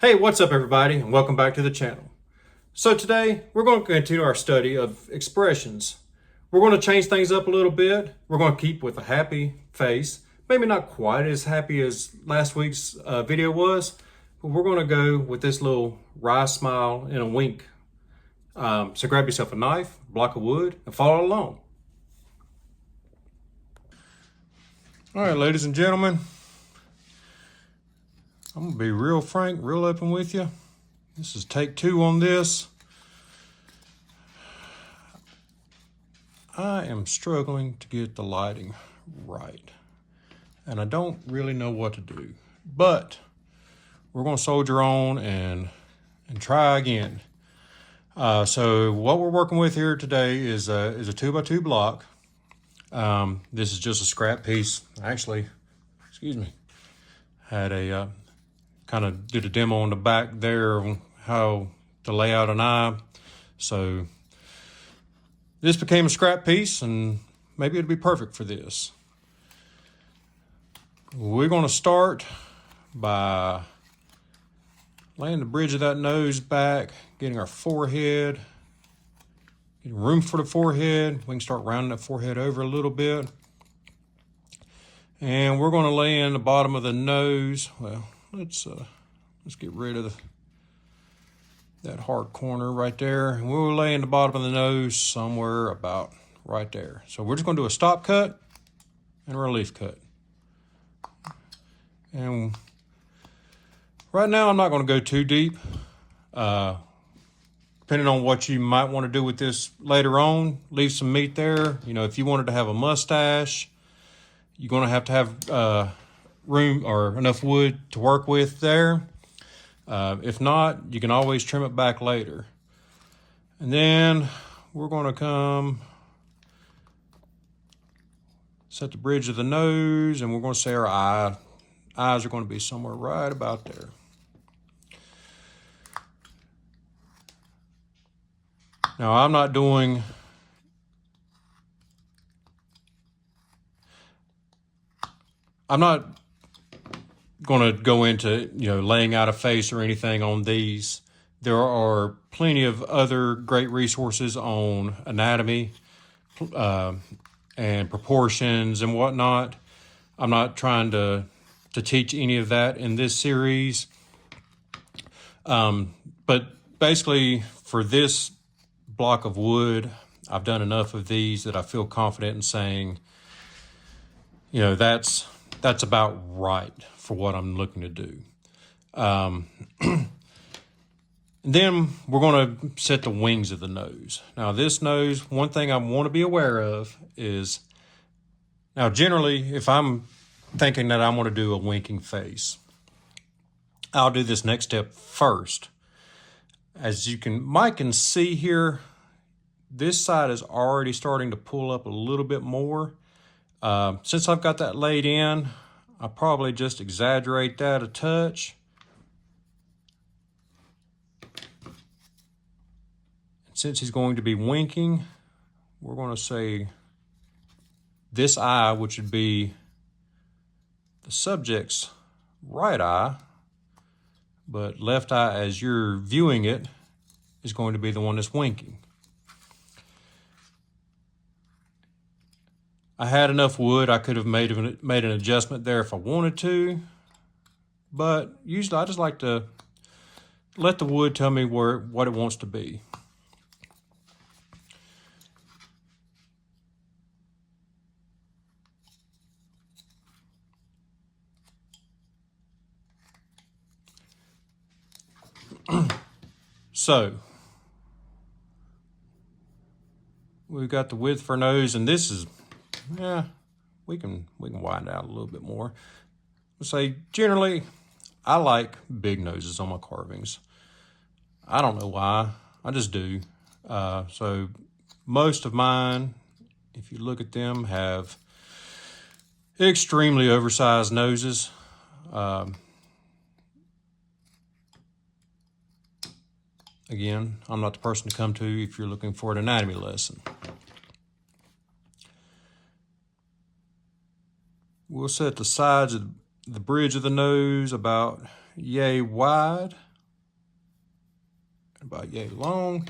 Hey, what's up everybody, and welcome back to the channel. So today, we're going to continue our study of expressions. We're going to change things up a little bit. We're going to keep with a happy face. Maybe not quite as happy as last week's video was, but we're going to go with this little wry smile and a wink. So grab yourself a knife, a block of wood, and follow along. All right, ladies and gentlemen, I'm going to be real frank, real open with you. This is take 2 on this. I am struggling to get the lighting right, and I don't really know what to do, but we're going to soldier on and try again. So what we're working with here today is a 2x2 block. This is just a scrap piece. Actually, had a kind of did a demo on the back there of how to lay out an eye. So this became a scrap piece, and maybe it'd be perfect for this. We're going to start by laying the bridge of that nose back, getting our forehead, getting room for the forehead. We can start rounding that forehead over a little bit. And we're going to lay in the bottom of the nose. Well, let's get rid of that hard corner right there. And we'll lay in the bottom of the nose somewhere about right there. So we're just going to do a stop cut and a relief cut. And right now I'm not going to go too deep. Depending on what you might want to do with this later on, leave some meat there. You know, if you wanted to have a mustache, you're going to have room or enough wood to work with there. If not, you can always trim it back later. And then we're going to come set the bridge of the nose, and we're going to say our eyes are going to be somewhere right about there. Now, I'm not going to go into, laying out a face or anything on these. There are plenty of other great resources on anatomy and proportions and whatnot. I'm not trying to teach any of that in this series. But basically, for this block of wood, I've done enough of these that I feel confident in saying, that's about right for what I'm looking to do. Then we're going to set the wings of the nose. Now, this nose, one thing I want to be aware of is, now generally, if I'm thinking that I want to do a winking face, I'll do this next step first. As you can see here, this side is already starting to pull up a little bit more. Since I've got that laid in, I'll probably just exaggerate that a touch. Since he's going to be winking, we're going to say this eye, which would be the subject's right eye, but left eye as you're viewing it is going to be the one that's winking. I had enough wood. I could have made an adjustment there if I wanted to, but usually I just like to let the wood tell me what it wants to be. So we've got the width for nose, and this is, we can widen it out a little bit more. Let's say generally I like big noses on my carvings. I don't know why, I just do. So most of mine, if you look at them, have extremely oversized noses. Again, I'm not the person to come to if you're looking for an anatomy lesson. We'll set the sides of the bridge of the nose about yay wide. about yay long.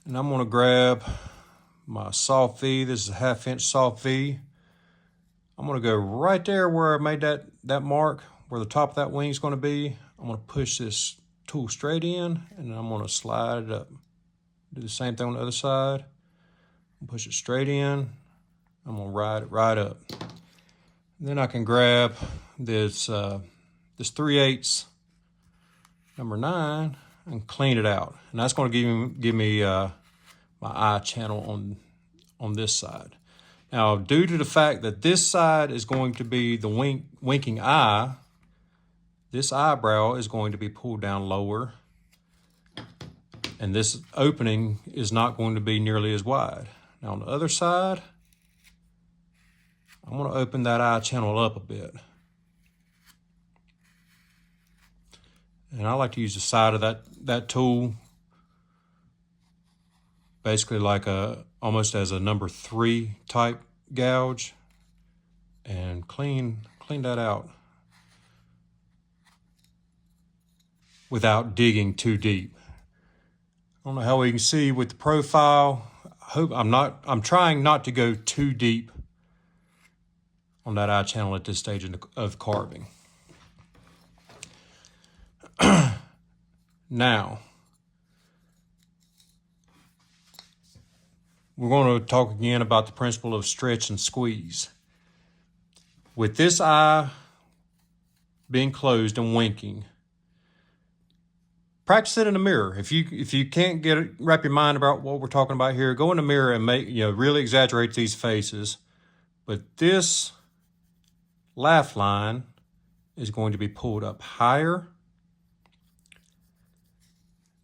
And I'm gonna grab my soft V. This is a 1/2 inch soft V. I'm gonna go right there where I made that mark, where the top of that wing is gonna be. I'm gonna push this tool straight in, and I'm gonna slide it up. Do the same thing on the other side. Push it straight in. I'm gonna ride it right up. And then I can grab this 3/8 number 9 and clean it out. And that's gonna give me my eye channel on this side. Now, due to the fact that this side is going to be the winking eye, this eyebrow is going to be pulled down lower, and this opening is not going to be nearly as wide. Now, on the other side, I'm going to open that eye channel up a bit. And I like to use the side of that tool basically like almost as a number 3 type gouge, and clean that out without digging too deep. I don't know how we can see with the profile. I'm trying not to go too deep on that eye channel at this stage of carving. Now, we're going to talk again about the principle of stretch and squeeze. With this eye being closed and winking, practice it in the mirror. If you can't wrap your mind about what we're talking about here, go in the mirror and really exaggerate these faces. But this laugh line is going to be pulled up higher.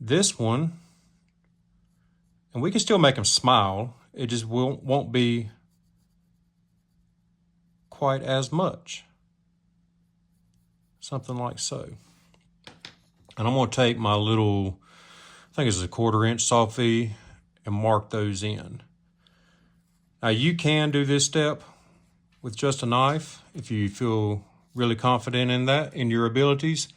This one, and we can still make them smile, it just won't be quite as much. Something like so. And I'm going to take my little, I think it's a 1/4 inch soft V, and mark those in. Now, you can do this step with just a knife if you feel really confident in your abilities.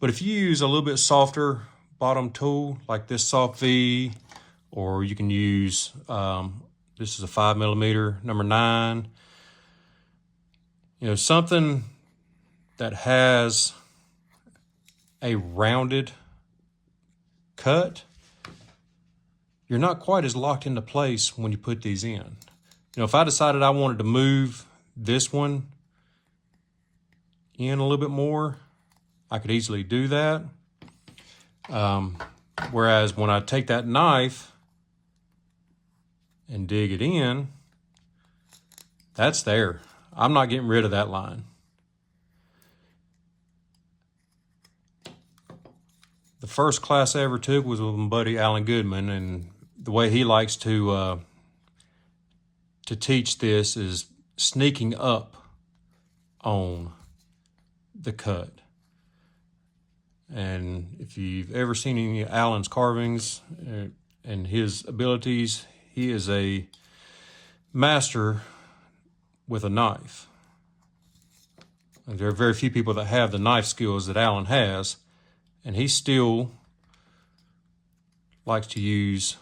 But if you use a little bit softer bottom tool like this soft V, or you can use, this is a 5mm number 9, something that has a rounded cut, you're not quite as locked into place when you put these in. If I decided I wanted to move this one in a little bit more, I could easily do that. Whereas when I take that knife and dig it in, that's there. I'm not getting rid of that line. The first class I ever took was with my buddy Alan Goodman, and the way he likes to teach this is sneaking up on the cut. And if you've ever seen any of Alan's carvings and his abilities, he is a master with a knife. There are very few people that have the knife skills that Alan has, and he still likes to use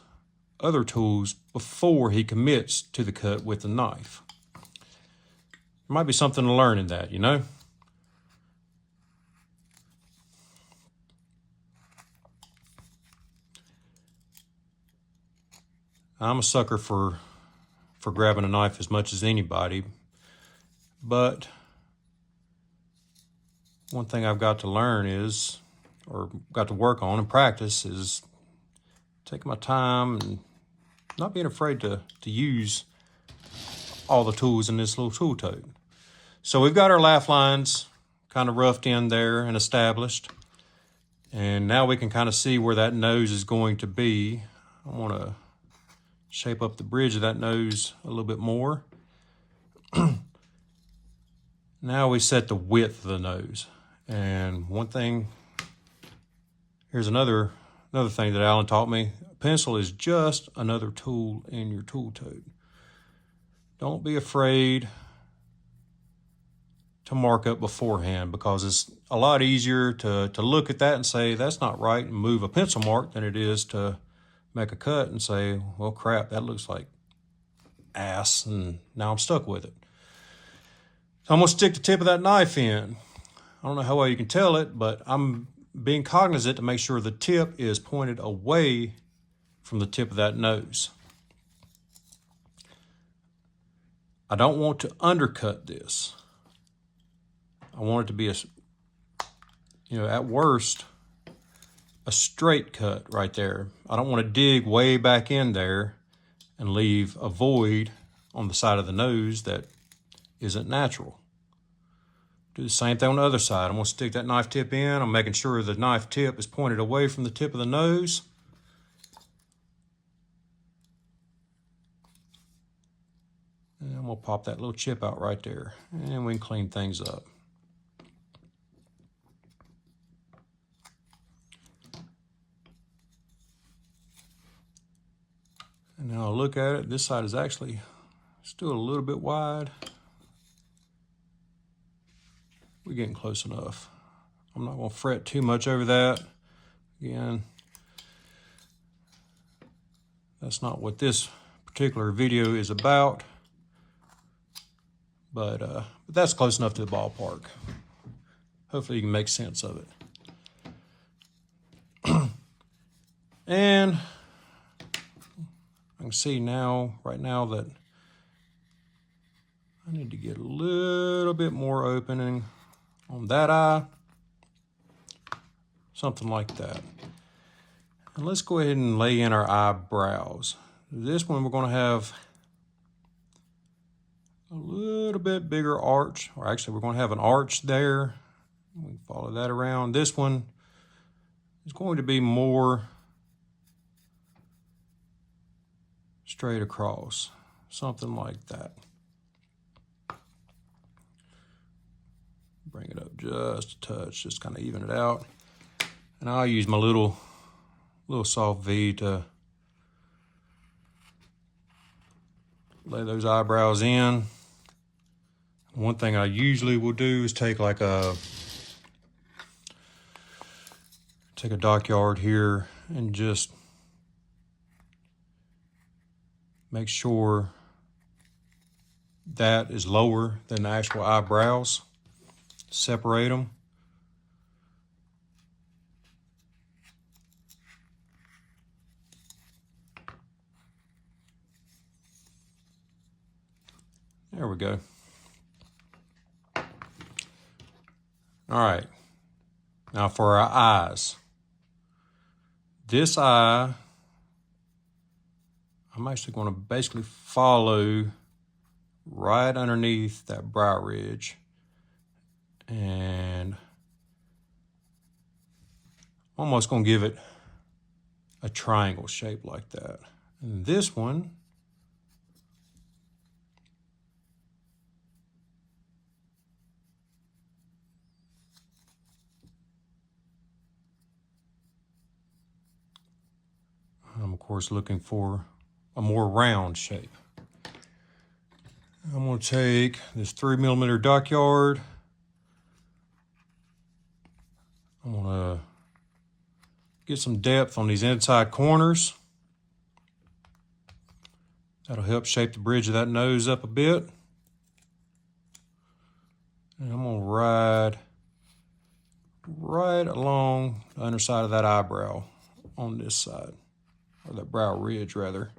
other tools before he commits to the cut with the knife. There might be something to learn in that, I'm a sucker for grabbing a knife as much as anybody, but one thing I've got to learn is, or got to work on and practice, is taking my time and not being afraid to use all the tools in this little tool tote. So we've got our laugh lines kind of roughed in there and established. And now we can kind of see where that nose is going to be. I want to shape up the bridge of that nose a little bit more. Now we set the width of the nose. And one thing, here's another thing that Alan taught me. A pencil is just another tool in your tool tote. Don't be afraid to mark up beforehand, because it's a lot easier to look at that and say, that's not right, and move a pencil mark, than it is to make a cut and say, well, crap, that looks like ass, and now I'm stuck with it. So I'm going to stick the tip of that knife in. I don't know how well you can tell it, but I'm being cognizant to make sure the tip is pointed away from the tip of that nose. I don't want to undercut this. I want it to be at worst, a straight cut right there. I don't want to dig way back in there and leave a void on the side of the nose that isn't natural. Do the same thing on the other side. I'm going to stick that knife tip in. I'm making sure the knife tip is pointed away from the tip of the nose. And I'm going to pop that little chip out right there. And we can clean things up. And now I'll look at it. This side is actually still a little bit wide. We're getting close enough. I'm not going to fret too much over that. Again, that's not what this particular video is about. But that's close enough to the ballpark. Hopefully you can make sense of it. And I can see now, right now, that I need to get a little bit more opening on that eye. Something like that. And let's go ahead and lay in our eyebrows. This one we're going to have a little bit bigger arch, or actually we're going to have an arch there. We can follow that around. This one is going to be more straight across, something like that. Bring it up just a touch, just kind of even it out. And I'll use my little soft V to lay those eyebrows in. One thing I usually will do is take a dockyard here and just make sure that is lower than the actual eyebrows. Separate them. There we go. All right. Now for our eyes. This eye, I'm actually going to basically follow right underneath that brow ridge. And almost going to give it a triangle shape like that. And this one, I'm of course looking for a more round shape. I'm going to take this 3mm dockyard. I'm going to get some depth on these inside corners. That'll help shape the bridge of that nose up a bit. And I'm going to ride right along the underside of that eyebrow on this side, or that brow ridge rather.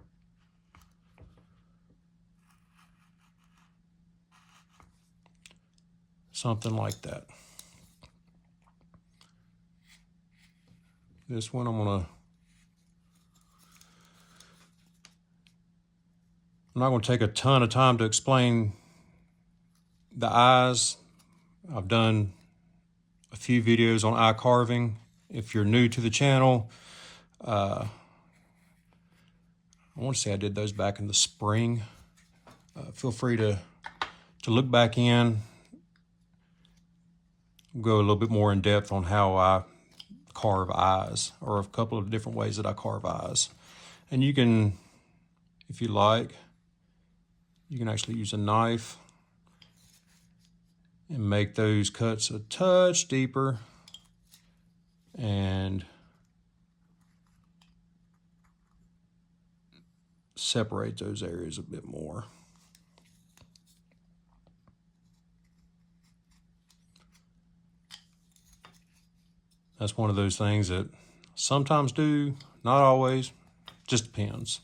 Something like that. This one I'm not going to take a ton of time to explain the eyes. I've done a few videos on eye carving. If you're new to the channel, I want to say I did those back in the spring. Feel free to look back in, go a little bit more in depth on how I carve eyes, or a couple of different ways that I carve eyes. And you can, if you like, you can actually use a knife and make those cuts a touch deeper and separate those areas a bit more. That's one of those things that sometimes do, not always, just depends.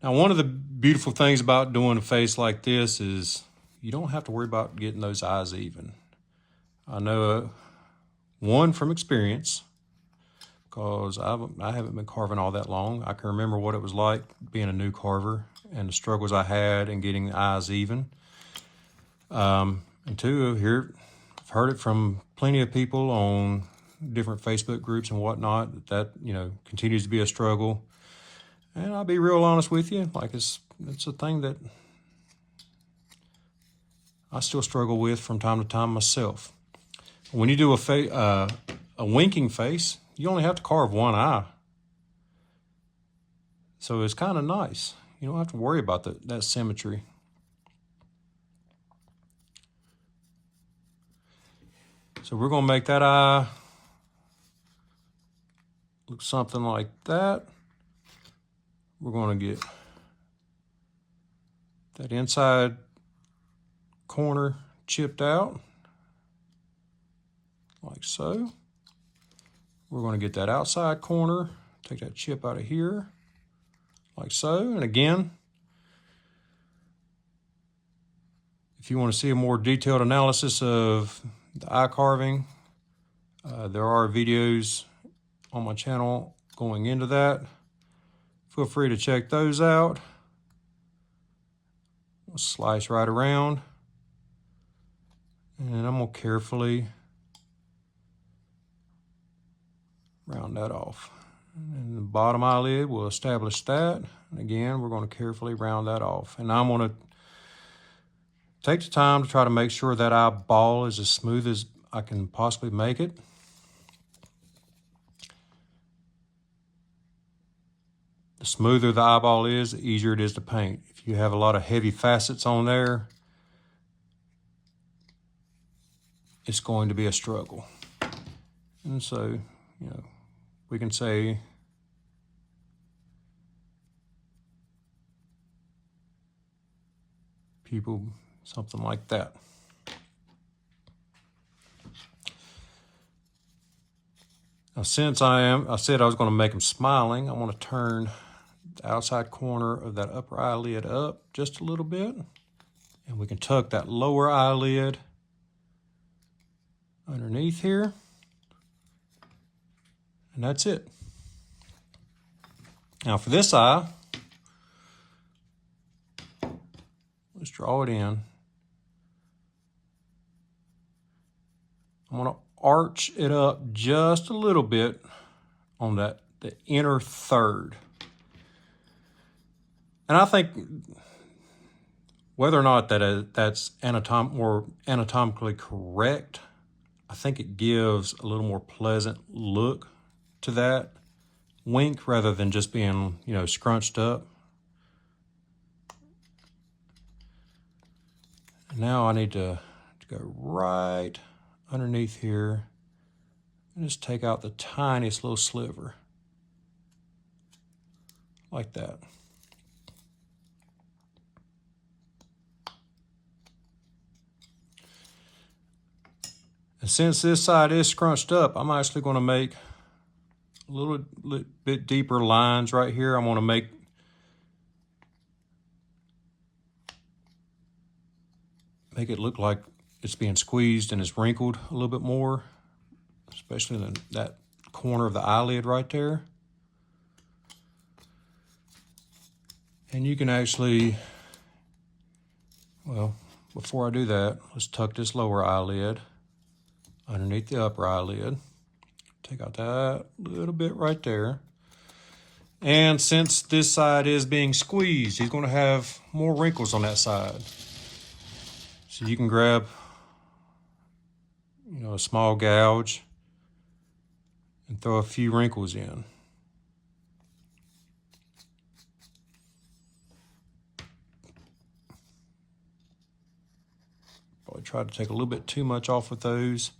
Now, one of the beautiful things about doing a face like this is you don't have to worry about getting those eyes even. I know one from experience, because I haven't been carving all that long. I can remember what it was like being a new carver and the struggles I had in getting the eyes even. And two, I've heard it from plenty of people on different Facebook groups and whatnot, that continues to be a struggle. And I'll be real honest with you, like it's a thing that I still struggle with from time to time myself. When you do a winking face, you only have to carve one eye. So it's kind of nice. You don't have to worry about that symmetry. So we're going to make that eye look something like that. We're going to get that inside corner chipped out, like so. We're going to get that outside corner, take that chip out of here, like so. And again, if you want to see a more detailed analysis of the eye carving, there are videos on my channel going into that. Feel free to check those out. We'll slice right around, and I'm going to carefully round that off. And the bottom eyelid, we'll establish that. And again, we're going to carefully round that off. And I'm going to take the time to try to make sure that eyeball is as smooth as I can possibly make it. The smoother the eyeball is, the easier it is to paint. If you have a lot of heavy facets on there, it's going to be a struggle. And so, we can say people, something like that. Now, since I said I was going to make them smiling, I want to turn the outside corner of that upper eyelid up just a little bit. And we can tuck that lower eyelid underneath here. And that's it. Now for this eye, let's draw it in. I'm going to arch it up just a little bit on the inner third. And I think whether or not that's anatomically correct, I think it gives a little more pleasant look to that wink rather than just being, scrunched up. And now I need to go right underneath here and just take out the tiniest little sliver like that. And since this side is scrunched up, I'm actually going to make a little bit deeper lines right here. I'm going to make it look like it's being squeezed and is wrinkled a little bit more, especially in that corner of the eyelid right there. And you can actually, well, before I do that, let's tuck this lower eyelid underneath the upper eyelid. Take out that little bit right there. And since this side is being squeezed, he's going to have more wrinkles on that side. So you can grab, a small gouge and throw a few wrinkles in. try to take a little bit too much off with those.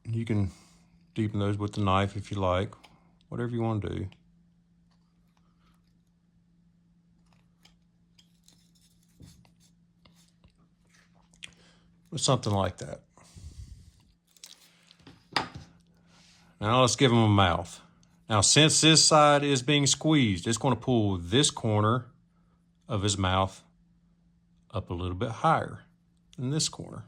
You can deepen those with the knife if you like, whatever you want to do. But something like that. Now let's give him a mouth. Now, since this side is being squeezed, it's going to pull this corner of his mouth up a little bit higher than this corner.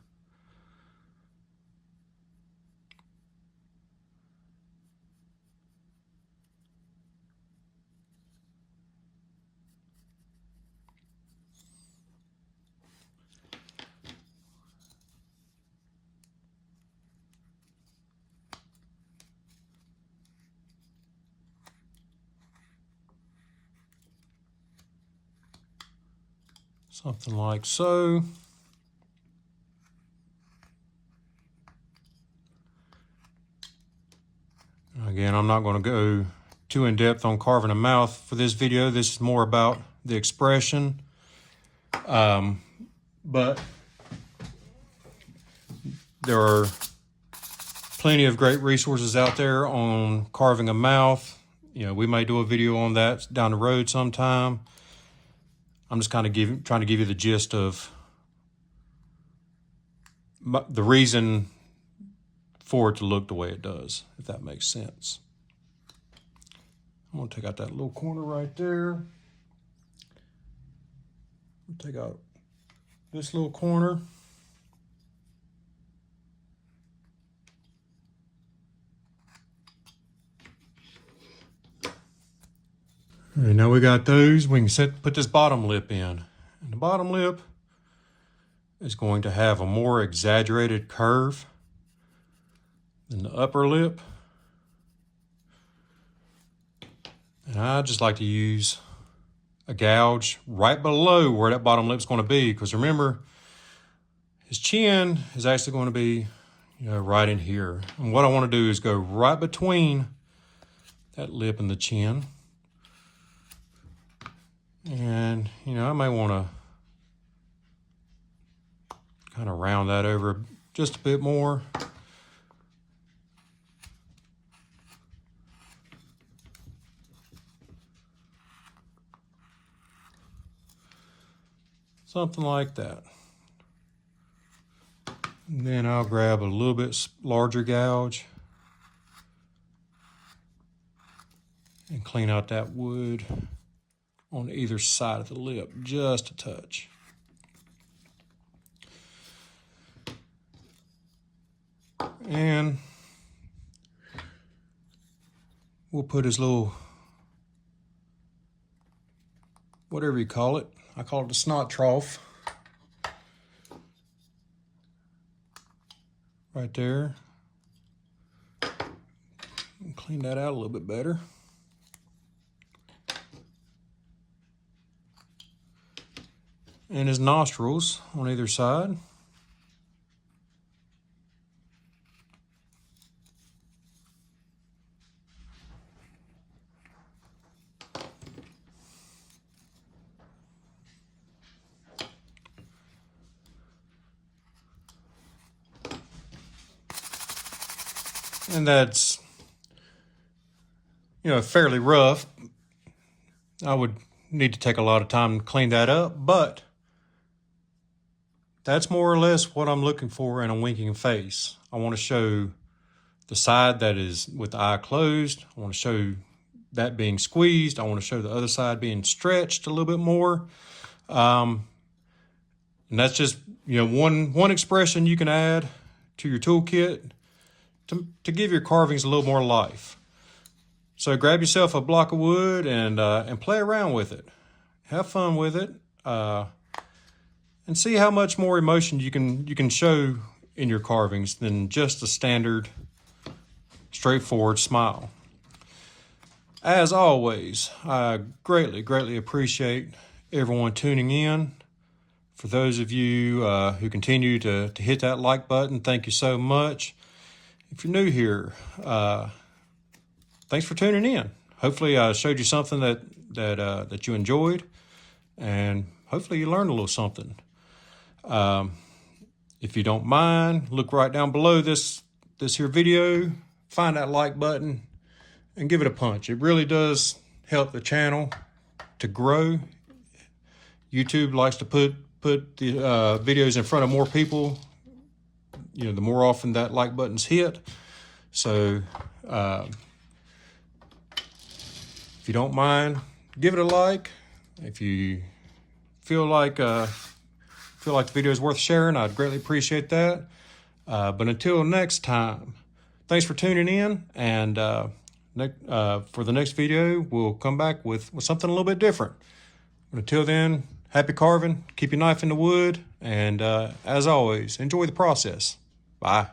Something like so. Again, I'm not going to go too in depth on carving a mouth for this video. This is more about the expression. But there are plenty of great resources out there on carving a mouth. You know, we may do a video on that down the road sometime. I'm just kind of trying to give you the gist of the reason for it to look the way it does, if that makes sense. I'm going to take out that little corner right there. Take out this little corner. All right, now we got those. We can put this bottom lip in. And the bottom lip is going to have a more exaggerated curve than the upper lip. And I just like to use a gouge right below where that bottom lip's going to be, because remember, his chin is actually going to be, you know, right in here. And what I want to do is go right between that lip and the chin. And, you know, I may want to kind of round that over just a bit more. Something like that. And then I'll grab a little bit larger gouge and clean out that wood on either side of the lip, just a touch. And we'll put his little, whatever you call it, I call it a snot trough, right there. Clean that out a little bit better. And his nostrils on either side. And that's, you know, fairly rough. I would need to take a lot of time to clean that up, but that's more or less what I'm looking for in a winking face. I want to show the side that is with the eye closed. I want to show that being squeezed. I want to show the other side being stretched a little bit more. And that's just, you know, one expression you can add to your toolkit to give your carvings a little more life. So grab yourself a block of wood and play around with it. Have fun with it. And see how much more emotion you can show in your carvings than just a standard, straightforward smile. As always, I greatly appreciate everyone tuning in. For those of you who continue to hit that like button, thank you so much. If you're new here, thanks for tuning in. Hopefully I showed you something that you enjoyed, and hopefully you learned a little something. If you don't mind, look right down below this here video, find that like button, and give it a punch. It really does help the channel to grow. YouTube likes to put the videos in front of more people, you know, the more often that like button's hit. So if you don't mind, give it a like. If you feel like the video is worth sharing, I'd greatly appreciate that. But until next time, thanks for tuning in, and for the next video, we'll come back with something a little bit different. But until then, happy carving, keep your knife in the wood, and as always, enjoy the process. Bye.